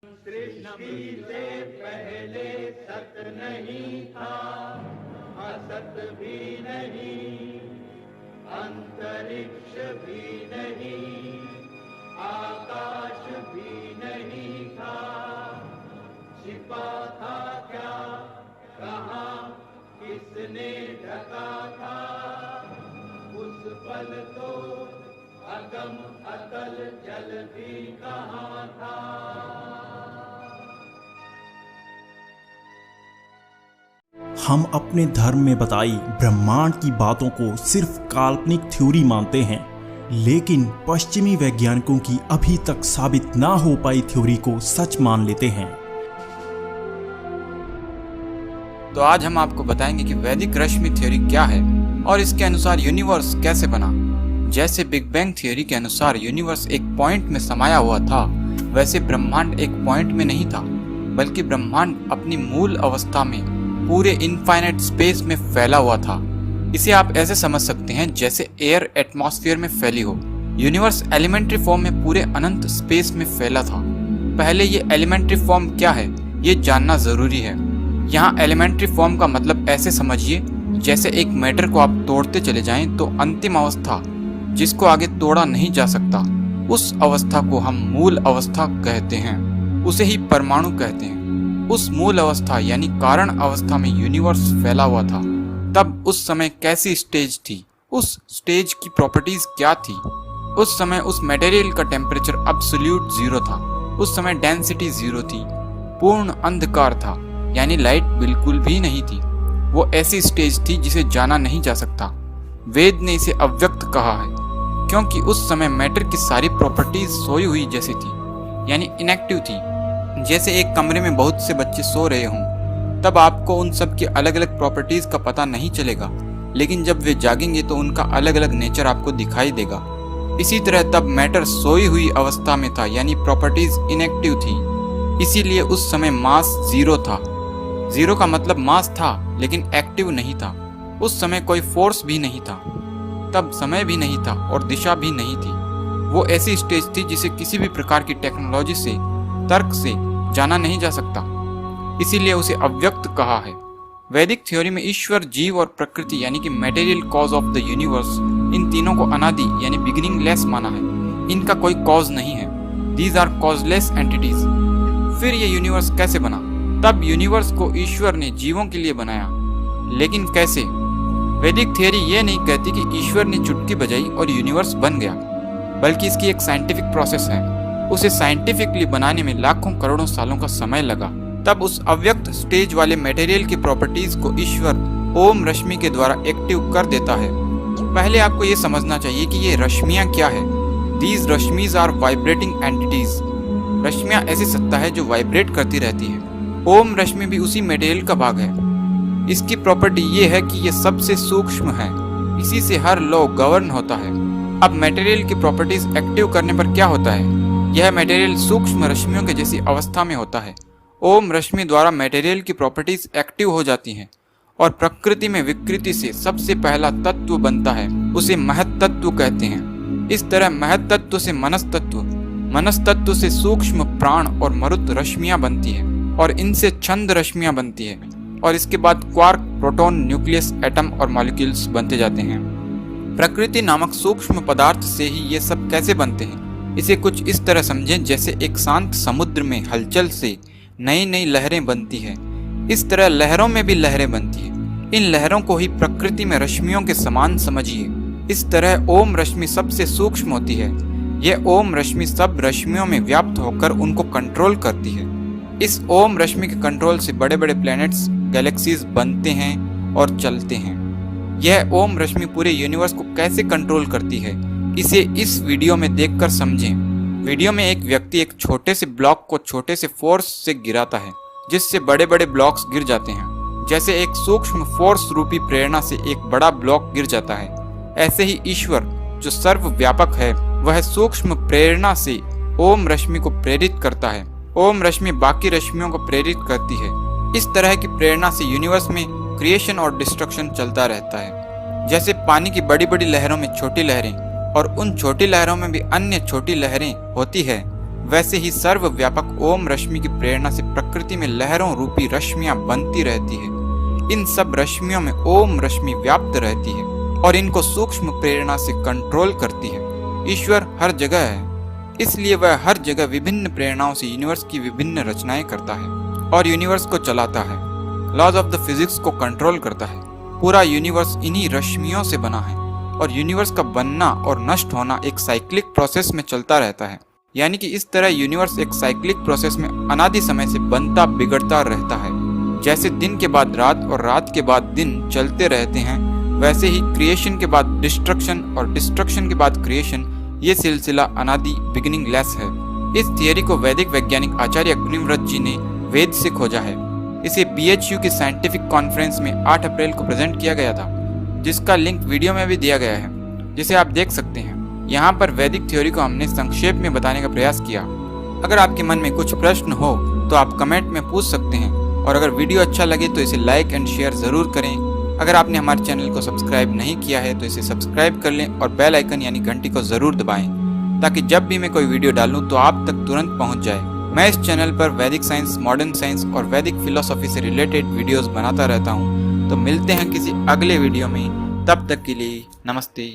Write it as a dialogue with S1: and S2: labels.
S1: सृष्टि से पहले सत नहीं था, असत भी नहीं, अंतरिक्ष भी नहीं, आकाश भी नहीं था। छिपा था क्या, कहाँ, किसने ढका था? उस पल तो अगम अतल जल भी कहाँ था।
S2: हम अपने धर्म में बताई ब्रह्मांड की बातों को सिर्फ काल्पनिक थ्योरी मानते हैं, लेकिन पश्चिमी वैज्ञानिकों की अभी तक साबित ना हो पाई थ्योरी को सच मान लेते हैं।
S3: तो आज हम आपको बताएंगे कि वैदिक रश्मि थ्योरी क्या है और इसके अनुसार यूनिवर्स कैसे बना। जैसे बिग बैंग थ्योरी के अनुसार यूनिवर्स एक पॉइंट में समाया हुआ था, वैसे ब्रह्मांड एक पॉइंट में नहीं था, बल्कि ब्रह्मांड अपनी मूल अवस्था में पूरे इनफाइनाइट स्पेस में फैला हुआ था। इसे आप ऐसे समझ सकते हैं जैसे एयर एटमॉस्फेयर में फैली हो। यूनिवर्स एलिमेंट्री फॉर्म में पूरे अनंत स्पेस में फैला था। पहले ये एलिमेंट्री फॉर्म क्या है ये जानना जरूरी है। यहाँ एलिमेंट्री फॉर्म का मतलब ऐसे समझिए जैसे एक मैटर को आप तोड़ते चले जाएं तो अंतिम अवस्था जिसको आगे तोड़ा नहीं जा सकता, उस अवस्था को हम मूल अवस्था कहते हैं। उसे ही परमाणु कहते हैं। उस मूल अवस्था यानी कारण अवस्था में यूनिवर्स फैला हुआ था। तब उस समय कैसी स्टेज थी, उस स्टेज की प्रॉपर्टीज क्या थी? उस समय उस मटेरियल का टेम्परेचर एब्सोल्यूट जीरो था। उस समय डेंसिटी जीरो थी। पूर्ण अंधकार था, यानी लाइट बिल्कुल भी नहीं थी। वो ऐसी स्टेज थी जिसे जाना नहीं जा सकता। वेद ने इसे अव्यक्त कहा है, क्योंकि उस समय मैटर की सारी प्रॉपर्टीज सोई हुई जैसी थी, यानी इनएक्टिव थी। जैसे एक कमरे में बहुत से बच्चे सो रहे हों, तब आपको उन सब की अलग अलग प्रॉपर्टीज का पता नहीं चलेगा, लेकिन जब वे जागेंगे तो उनका अलग अलग नेचर आपको दिखाई देगा। इसी तरह तब मैटर सोई हुई अवस्था में था, यानी प्रॉपर्टीज इनएक्टिव थी। इसीलिए उस समय मास जीरो था। जीरो का मतलब मास था लेकिन एक्टिव नहीं था। उस समय कोई फोर्स भी नहीं था, तब समय भी नहीं था और दिशा भी नहीं थी। वो ऐसी स्टेज थी जिसे किसी भी प्रकार की टेक्नोलॉजी से, तर्क से जाना नहीं जा सकता। इसीलिए उसे अव्यक्त कहा है। वैदिक थ्योरी में ईश्वर, जीव और प्रकृति यानी कि material cause of the universe, इन तीनों को अनादि यानी बिगिनिंग लेस माना है। इनका कोई कॉज नहीं है। These are causeless entities. फिर ये यूनिवर्स कैसे बना? तब यूनिवर्स को ईश्वर ने जीवों के लिए बनाया, लेकिन कैसे? वैदिक थ्योरी ये नहीं कहती कि ईश्वर ने चुटकी बजाई और यूनिवर्स बन गया, बल्कि इसकी एक साइंटिफिक प्रोसेस है। उसे साइंटिफिकली बनाने में लाखों करोड़ों सालों का समय लगा। तब उस अव्यक्त स्टेज वाले मटेरियल की प्रॉपर्टीज को ईश्वर ओम रश्मि के द्वारा एक्टिव कर देता है। पहले आपको ये समझना चाहिए कि ये रश्मियां क्या है। दीज रश्मीज आर वाइब्रेटिंग एंटिटीज। रश्मियां ऐसी सत्ता है जो वाइब्रेट करती रहती है। ओम रश्मि भी उसी मटेरियल का भाग है। इसकी प्रॉपर्टी ये है कि ये सबसे सूक्ष्म है। इसी से हर लॉ गवर्न होता है। अब मटेरियल की प्रॉपर्टीज एक्टिव करने पर क्या होता है? यह मटेरियल सूक्ष्म रश्मियों के जैसी अवस्था में होता है। ओम रश्मि द्वारा मटेरियल की प्रॉपर्टीज एक्टिव हो जाती हैं और प्रकृति में विकृति से सबसे पहला तत्व बनता है। उसे महत तत्व कहते हैं। इस तरह महत तत्व से मनस तत्व, मनस तत्व से सूक्ष्म प्राण और मरुत रश्मियां बनती है और इनसे छंद रश्मियां बनती है और इसके बाद क्वार्क, प्रोटॉन, न्यूक्लियस, एटम और मॉलिक्यूल्स बनते जाते हैं। प्रकृति नामक सूक्ष्म पदार्थ से ही ये सब कैसे बनते हैं? इसे कुछ इस तरह समझें जैसे एक शांत समुद्र में हलचल से नई नई लहरें बनती है। इस तरह लहरों में भी लहरें बनती है। इन लहरों को ही प्रकृति में रश्मियों के समान समझिए। इस तरह ओम रश्मि सबसे सूक्ष्म होती है। यह ओम रश्मि सब रश्मियों में व्याप्त होकर उनको कंट्रोल करती है। इस ओम रश्मि के कंट्रोल से बड़े बड़े प्लैनेट्स, गैलेक्सीज बनते हैं और चलते हैं। यह ओम रश्मि पूरे यूनिवर्स को कैसे कंट्रोल करती है, इसे इस वीडियो में देखकर समझें। वीडियो में एक व्यक्ति एक छोटे से ब्लॉक को छोटे से फोर्स से गिराता है, जिससे बड़े बड़े ब्लॉक्स गिर जाते हैं। जैसे एक सूक्ष्म फोर्स रूपी प्रेरणा से एक बड़ा ब्लॉक गिर जाता है, ऐसे ही ईश्वर जो सर्वव्यापक है, वह सूक्ष्म प्रेरणा से ओम रश्मि को प्रेरित करता है। ओम रश्मि बाकी रश्मियों को प्रेरित करती है। इस तरह की प्रेरणा से यूनिवर्स में क्रिएशन और डिस्ट्रक्शन चलता रहता है। जैसे पानी की बड़ी बड़ी लहरों में छोटी लहरें और उन छोटी लहरों में भी अन्य छोटी लहरें होती है, वैसे ही सर्वव्यापक ओम रश्मि की प्रेरणा से प्रकृति में लहरों रूपी रश्मियां बनती रहती है। इन सब रश्मियों में ओम रश्मि व्याप्त रहती है और इनको सूक्ष्म प्रेरणा से कंट्रोल करती है। ईश्वर हर जगह है, इसलिए वह हर जगह विभिन्न प्रेरणाओं से यूनिवर्स की विभिन्न रचनाएं करता है और यूनिवर्स को चलाता है। लॉज ऑफ द फिजिक्स को कंट्रोल करता है। पूरा यूनिवर्स इन्हीं रश्मियों से बना है और यूनिवर्स का बनना और नष्ट होना एक साइक्लिक प्रोसेस में चलता रहता है। यानी कि इस तरह यूनिवर्स एक साइक्लिक प्रोसेस में अनादि समय से बनता बिगड़ता रहता है। जैसे दिन के बाद रात और रात के बाद दिन चलते रहते हैं, वैसे ही क्रिएशन के बाद डिस्ट्रक्शन और डिस्ट्रक्शन के बाद क्रिएशन, ये सिलसिला अनादि बिगिनिंग लेस है। इस थियरी को वैदिक वैज्ञानिक आचार्य अग्निव्रत जी ने वेद से खोजा है। इसे BHU की साइंटिफिक कॉन्फ्रेंस में 8 अप्रैल को प्रेजेंट किया गया था, जिसका लिंक वीडियो में भी दिया गया है, जिसे आप देख सकते हैं। यहाँ पर वैदिक थ्योरी को हमने संक्षेप में बताने का प्रयास किया। अगर आपके मन में कुछ प्रश्न हो तो आप कमेंट में पूछ सकते हैं, और अगर वीडियो अच्छा लगे तो इसे लाइक एंड शेयर ज़रूर करें। अगर आपने हमारे चैनल को सब्सक्राइब नहीं किया है तो इसे सब्सक्राइब कर लें और बेल आइकन यानी घंटी को ज़रूर दबाएं, ताकि जब भी मैं कोई वीडियो डालूं तो आप तक तुरंत पहुंच जाए। मैं इस चैनल पर वैदिक साइंस, मॉडर्न साइंस और वैदिक फिलॉसफी से रिलेटेड वीडियोस बनाता रहता हूं। तो मिलते हैं किसी अगले वीडियो में, तब तक के लिए नमस्ते।